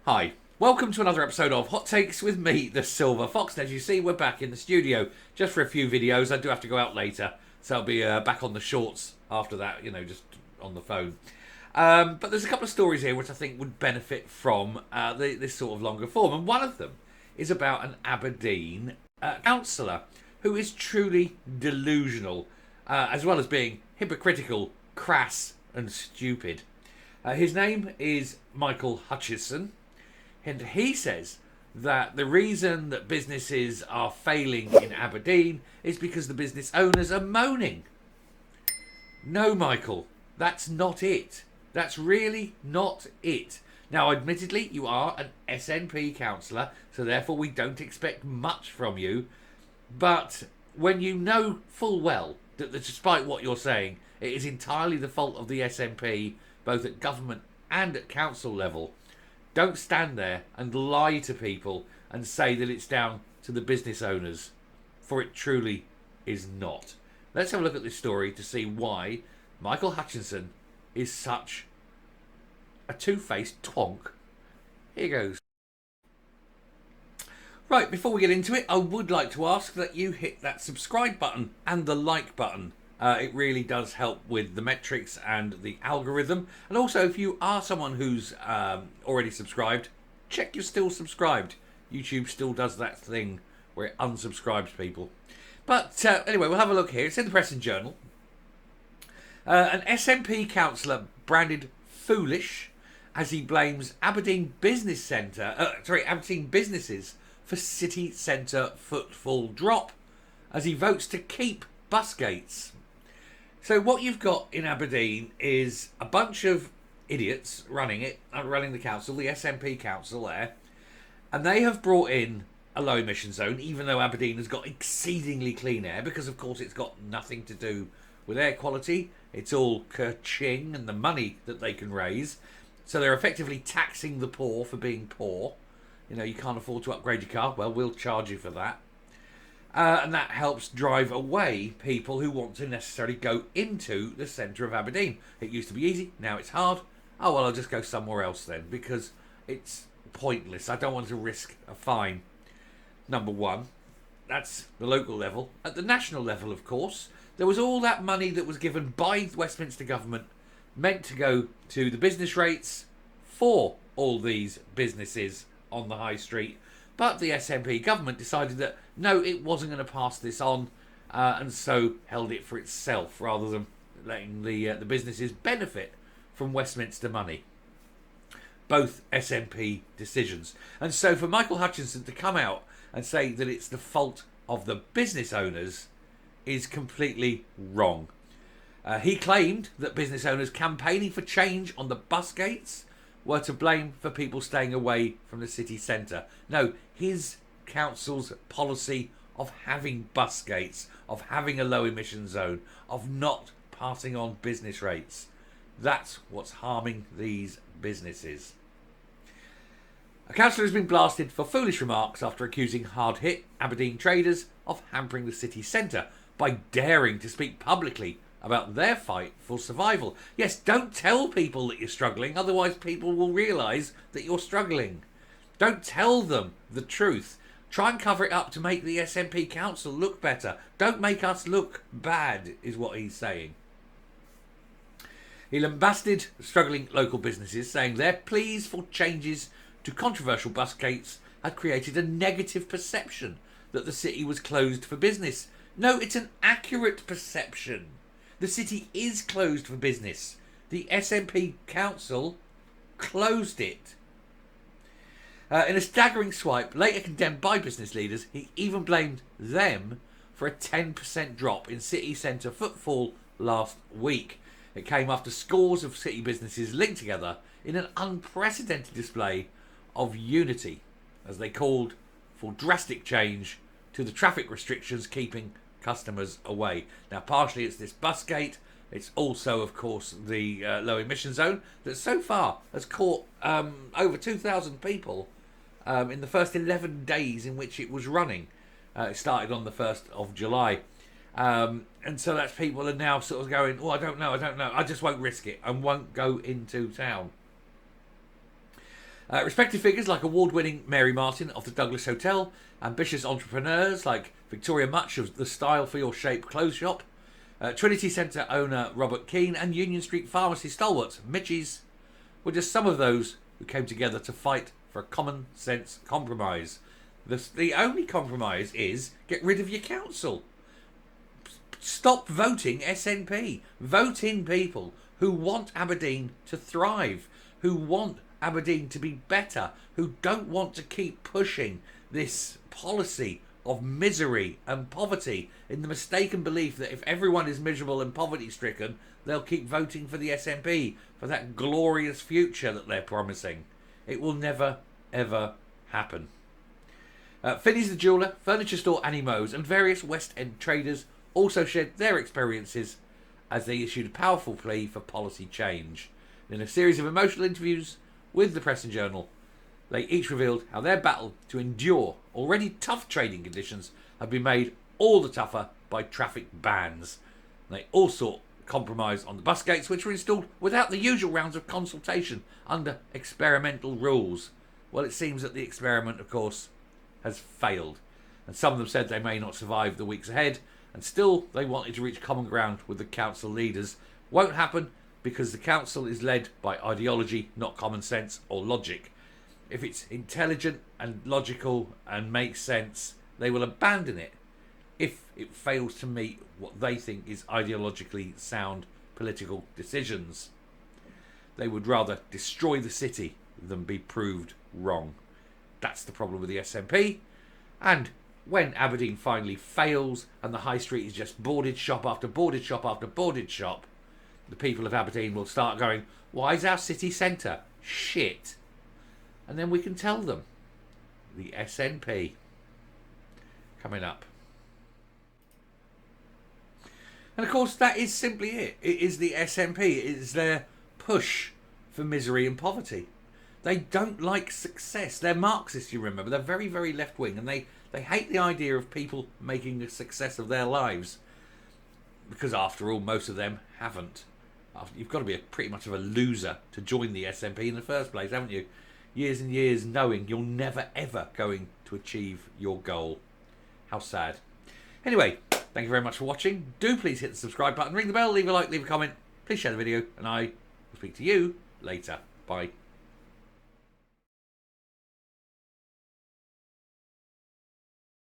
Hi, welcome to another episode of Hot Takes with me, the Silver Fox. And as you see, we're back in the studio just for a few videos. I do have to go out later, so I'll be back on the shorts after that, just on the phone. But there's a couple of stories here which I think would benefit from this sort of longer form. And one of them is about an Aberdeen councillor who is truly delusional, as well as being hypocritical, crass and stupid. His name is Michael Hutchison. And he says that the reason that businesses are failing in Aberdeen is because the business owners are moaning. No, Michael, that's not it. That's really not it. Now, admittedly, you are an SNP councillor, so therefore we don't expect much from you. But when you know full well that despite what you're saying, it is entirely the fault of the SNP, both at government and at council level, don't stand there and lie to people and say that it's down to the business owners, for it truly is not. Let's have a look at this story to see why Michael Hutchison is such a two-faced twonk. Here goes. Right, before we get into it, I would like to ask that you hit that subscribe button and the like button. It really does help with the metrics and the algorithm. And also, if you are someone who's already subscribed, check you're still subscribed. YouTube still does that thing where it unsubscribes people. But anyway, we'll have a look here. It's in the Press and Journal. An SNP councillor branded foolish as he blames Aberdeen Aberdeen businesses for city centre footfall drop as he votes to keep bus gates. So what you've got in Aberdeen is a bunch of idiots running the council, the SNP council there, and they have brought in a low emission zone, even though Aberdeen has got exceedingly clean air, because of course it's got nothing to do with air quality. It's all ka-ching and the money that they can raise. So they're effectively taxing the poor for being poor. You can't afford to upgrade your car. Well, we'll charge you for that. And that helps drive away people who want to necessarily go into the centre of Aberdeen. It used to be easy, now it's hard. Oh, well, I'll just go somewhere else then, because it's pointless. I don't want to risk a fine. Number one, that's the local level. At the national level, of course, there was all that money that was given by the Westminster government meant to go to the business rates for all these businesses on the high street. But the SNP government decided that no, it wasn't going to pass this on, and so held it for itself rather than letting the businesses benefit from Westminster money. Both SNP decisions. And so for Michael Hutchison to come out and say that it's the fault of the business owners is completely wrong. He claimed that business owners campaigning for change on the bus gates were to blame for people staying away from the city centre. No, his council's policy of having bus gates, of having a low emission zone, of not passing on business rates, that's what's harming these businesses. A councillor has been blasted for foolish remarks after accusing hard-hit Aberdeen traders of hampering the city centre by daring to speak publicly about their fight for survival. Yes, don't tell people that you're struggling, otherwise people will realise that you're struggling. Don't tell them the truth. Try and cover it up to make the SNP council look better. Don't make us look bad, is what he's saying. He lambasted struggling local businesses, saying their pleas for changes to controversial bus gates had created a negative perception that the city was closed for business. No, it's an accurate perception. The city is closed for business. The SNP council closed it. In a staggering swipe, later condemned by business leaders, he even blamed them for a 10% drop in city centre footfall last week. It came after scores of city businesses linked together in an unprecedented display of unity, as they called for drastic change to the traffic restrictions keeping customers away. Now, partially it's this bus gate. It's also, of course, the low emission zone that so far has caught over 2,000 people in the first 11 days in which it was running. It started on the 1st of July. And so that's people are now sort of going, oh, I don't know. I just won't risk it. I won't go into town. Respected figures like award-winning Mary Martin of the Douglas Hotel, ambitious entrepreneurs like Victoria Much of the Style for Your Shape clothes shop, Trinity Centre owner Robert Keane, and Union Street Pharmacy stalwarts Mitchies were just some of those who came together to fight for a common sense compromise. The only compromise is get rid of your council. Stop voting SNP. Vote in people who want Aberdeen to thrive, who want Aberdeen to be better, who don't want to keep pushing this policy of misery and poverty in the mistaken belief that if everyone is miserable and poverty stricken, they'll keep voting for the SNP for that glorious future that they're promising. It will never, ever happen. Finney's the jeweller, furniture store Annie Mo's, and various West End traders also shared their experiences as they issued a powerful plea for policy change. In a series of emotional interviews with the Press and Journal, they each revealed how their battle to endure already tough trading conditions have been made all the tougher by traffic bans. They all sought compromise on the bus gates, which were installed without the usual rounds of consultation under experimental rules. Well, it seems that the experiment, of course, has failed, and some of them said they may not survive the weeks ahead, and still they wanted to reach common ground with the council leaders. Won't happen because the council is led by ideology, not common sense or logic. If it's intelligent and logical and makes sense, they will abandon it if it fails to meet what they think is ideologically sound political decisions. They would rather destroy the city than be proved wrong. That's the problem with the SNP. And when Aberdeen finally fails and the high street is just boarded shop after boarded shop after boarded shop, the people of Aberdeen will start going, why is our city centre shit? And then we can tell them. The SNP. Coming up. And of course, that is simply it. It is the SNP. It is their push for misery and poverty. They don't like success. They're Marxists, you remember. They're very, very left-wing. And they hate the idea of people making a success of their lives. Because after all, most of them haven't. You've got to be pretty much of a loser to join the SNP in the first place, haven't you? Years and years knowing you're never, ever going to achieve your goal. How sad. Anyway, thank you very much for watching. Do please hit the subscribe button, ring the bell, leave a like, leave a comment. Please share the video, and I will speak to you later. Bye.